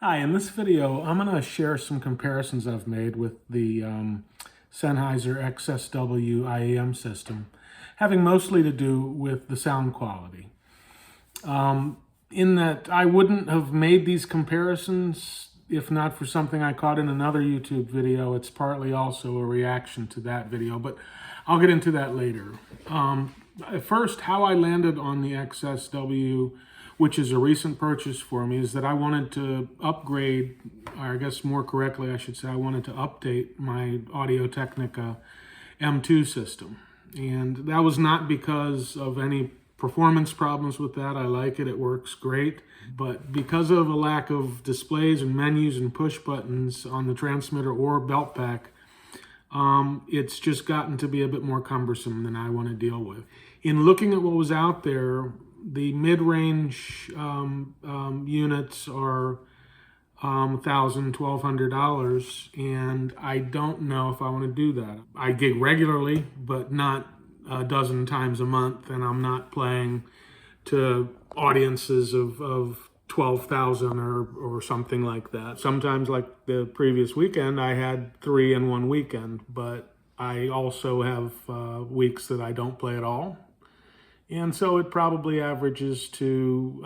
Hi, in this video, I'm going to share some comparisons I've made with the Sennheiser XSW IEM system, having mostly to do with the sound quality. In that I wouldn't have made these comparisons if not for something I caught in another YouTube video. It's partly also a reaction to that video, but I'll get into that later. First, how I landed on the XSW, which is a recent purchase for me, is that I wanted to upgrade, or I guess more correctly I should say, I wanted to update my audio-technica M2 system. And that was not because of any performance problems with that. I like it, it works great. But because of a lack of displays and menus and push buttons on the transmitter or belt pack, it's just gotten to be a bit more cumbersome than I want to deal with. In looking at what was out there, the mid-range units are $1,000, $1,200, and I don't know if I want to do that. I gig regularly, but not a dozen times a month, and I'm not playing to audiences of 12,000 or something like that. Sometimes, like the previous weekend, I had 3 in one weekend, but I also have weeks that I don't play at all. And so it probably averages to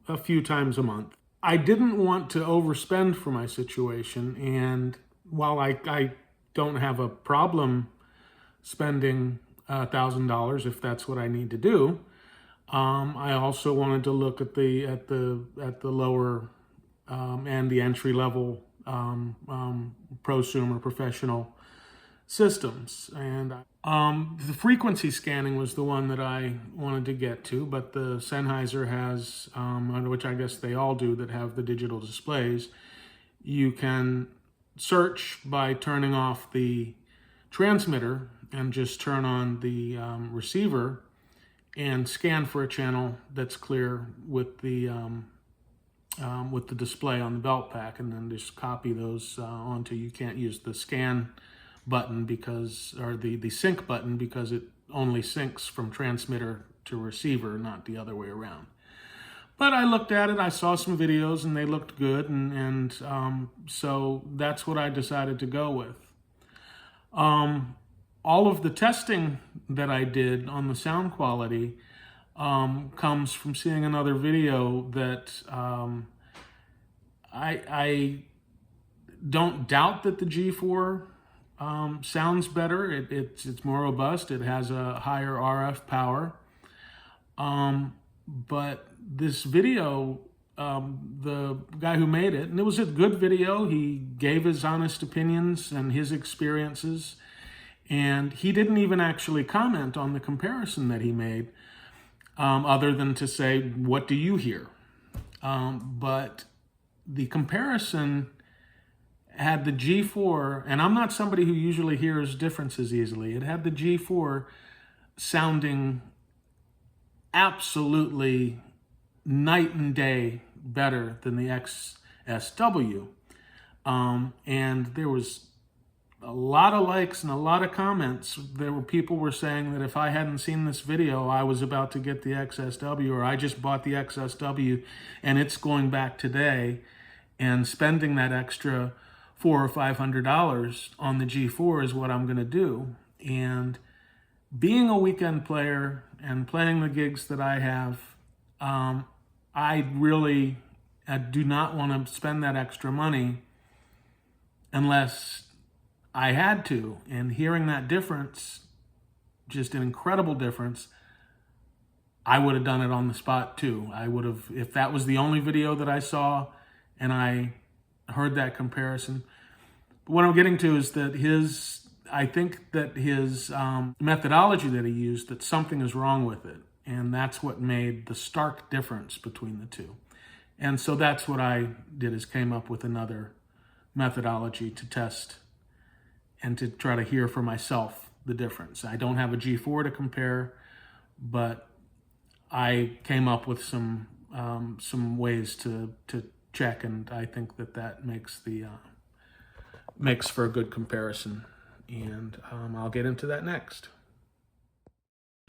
a few times a month. I didn't want to overspend for my situation, and while I don't have a problem spending $1,000 if that's what I need to do, I also wanted to look at the lower and the entry level prosumer professional systems. And the frequency scanning was the one that I wanted to get to, but the Sennheiser has, which I guess they all do that have the digital displays, you can search by turning off the transmitter and just turn on the receiver and scan for a channel that's clear with the display on the belt pack, and then just copy those onto. You can't use the scan button because, or the sync button, because it only syncs from transmitter to receiver, not the other way around. But I looked at it, I saw some videos, and they looked good, and so that's what I decided to go with. All of the testing that I did on the sound quality comes from seeing another video that I don't doubt that the G4 sounds better. It's more robust. It has a higher RF power. But this video, the guy who made it, and it was a good video, he gave his honest opinions and his experiences, and he didn't even actually comment on the comparison that he made, other than to say, what do you hear? But the comparison had the G4, and I'm not somebody who usually hears differences easily. It had the G4 sounding absolutely night and day better than the XSW. And there was a lot of likes and a lot of comments. People were saying that if I hadn't seen this video, I was about to get the XSW, or I just bought the XSW and it's going back today, and spending that extra $400 or $500 on the G4 is what I'm going to do. And being a weekend player and playing the gigs that I have, I really do not want to spend that extra money unless I had to. And hearing that difference, just an incredible difference, I would have done it on the spot too. I would have, if that was the only video that I saw and I heard that comparison. But what I'm getting to is that I think that his methodology that he used, that something is wrong with it. And that's what made the stark difference between the two. And so that's what I did, is came up with another methodology to test and to try to hear for myself the difference. I don't have a G4 to compare, but I came up with some ways to check, and I think that makes for a good comparison. And I'll get into that next.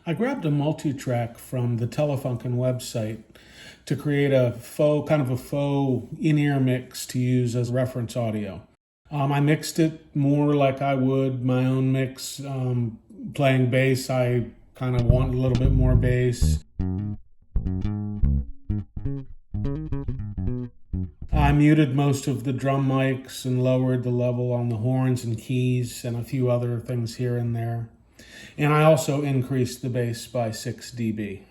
I grabbed a multi-track from the Telefunken website to create a faux in-ear mix to use as reference audio. I mixed it more like I would my own mix. Playing bass, I kind of want a little bit more bass. I muted most of the drum mics and lowered the level on the horns and keys and a few other things here and there. And I also increased the bass by 6 dB.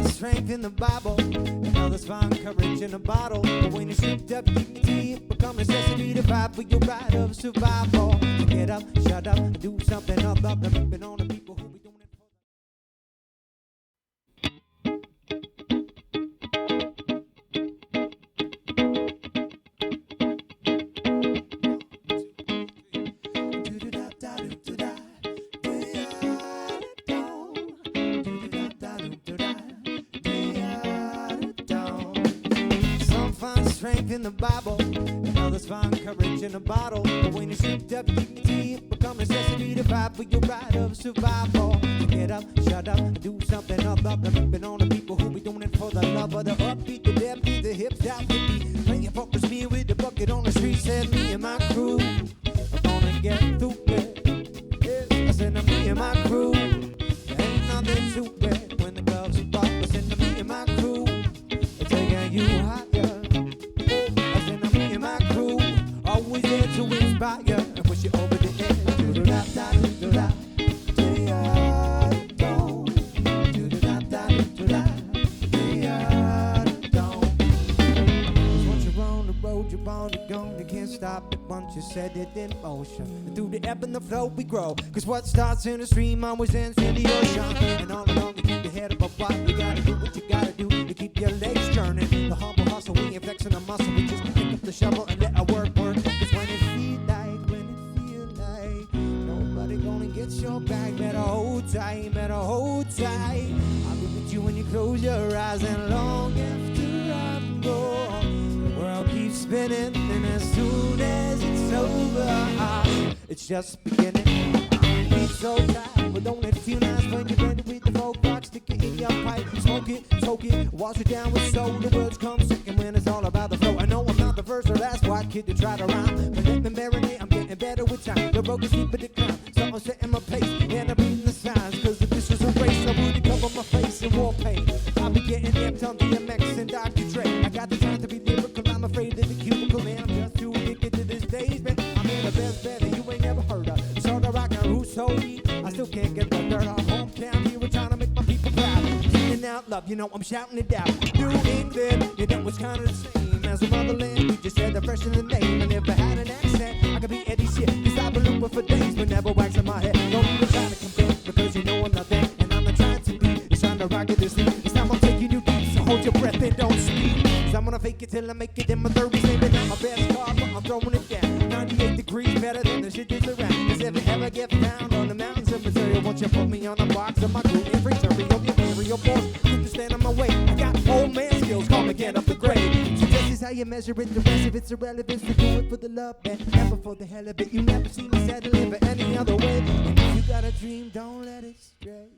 Strength in the Bible, and others find courage in a bottle. But when you stripped up dignity, it becomes necessity to fight for your right of survival. So get up, shut up, do something about the ripping on the people who be doing it for. Strength in the Bible, and others find courage in a bottle. But when you stripped up dignity, it becomes necessity to fight for your right of survival. So get up, shut up, do something about the ripping on the people who be doing it for the love of the upbeat, the deadbeat, the hips out the beat. Playing fuckers me with the bucket on the street, said me and my crew are gonna get through it. Yes, I said me and my crew, there ain't nothing to it. When the gloves are off, I said me and my crew are taking you higher. Always there to inspire and push you over the edge. Do da da do da do da da do da do. Once you're on the road, you're bound to go. You can't stop it once you set it in motion. And through the ebb and the flow we grow. Cause what starts in the stream always ends in the ocean. And all along you keep your head above water. You gotta do what you gotta do to keep your legs turning. The humble hustle, we ain't flexing a muscle. We just pick up the shovel and let our work. It's your bag, better hold tight, better hold tight. I'll be with you when you close your eyes, and long after I'm gone, the world keeps spinning, and as soon as it's over, it's just beginning. I'll be so tired, but don't it feel nice when you're ready with the folk rock, stick it in your pipe, smoke it, choke it, wash it down with soul. The words come second when it's all about the flow. I know I'm not the first or last white kid to try to rhyme, but let me marinate, I'm getting better with time. The road is deeper to climb. I'm setting my pace, and I'm reading the signs. Cause if this was a race, I wouldn't cover my face in war paint. I'll be getting amped on DMX and Dr. Dre. I got the time to be lyrical, I'm afraid of the cubicle. Man, I'm just too addicted to this days, man. I'm in the best better you ain't never heard of. Sort of rockin' who's so deep, I still can't get the dirt off. Hometown hero trying to make my people proud. Giving out love, you know I'm shouting it out. New England, you know it's kind of the same as the motherland. You just said the fresh in the name, and if I had an accent, I could be Eddie shit. Cause I've been looking for days, but never waxing my head. Don't even try to compare, because you know I'm not there. And I'm not trying to be, it's trying to rock it this thing. This time I'm taking you deep, so hold your breath and don't speak. Cause I'm gonna fake it till I make it in my 30s. Maybe not my best car, but I'm throwing it down. 98 degrees better than the shit that's around. Cause if it ever get found on the mountains of Missouri, won't you put me on the box of my crew? Every jury of your aerial boss, you can stand on my way. I got old man skills, call me get up the grade. So this is how you measure it, the rest of it's irrelevant. We do it for the love, man, never for the hell of it. You never see me settling for any other way. And if you got a dream, don't let it stray.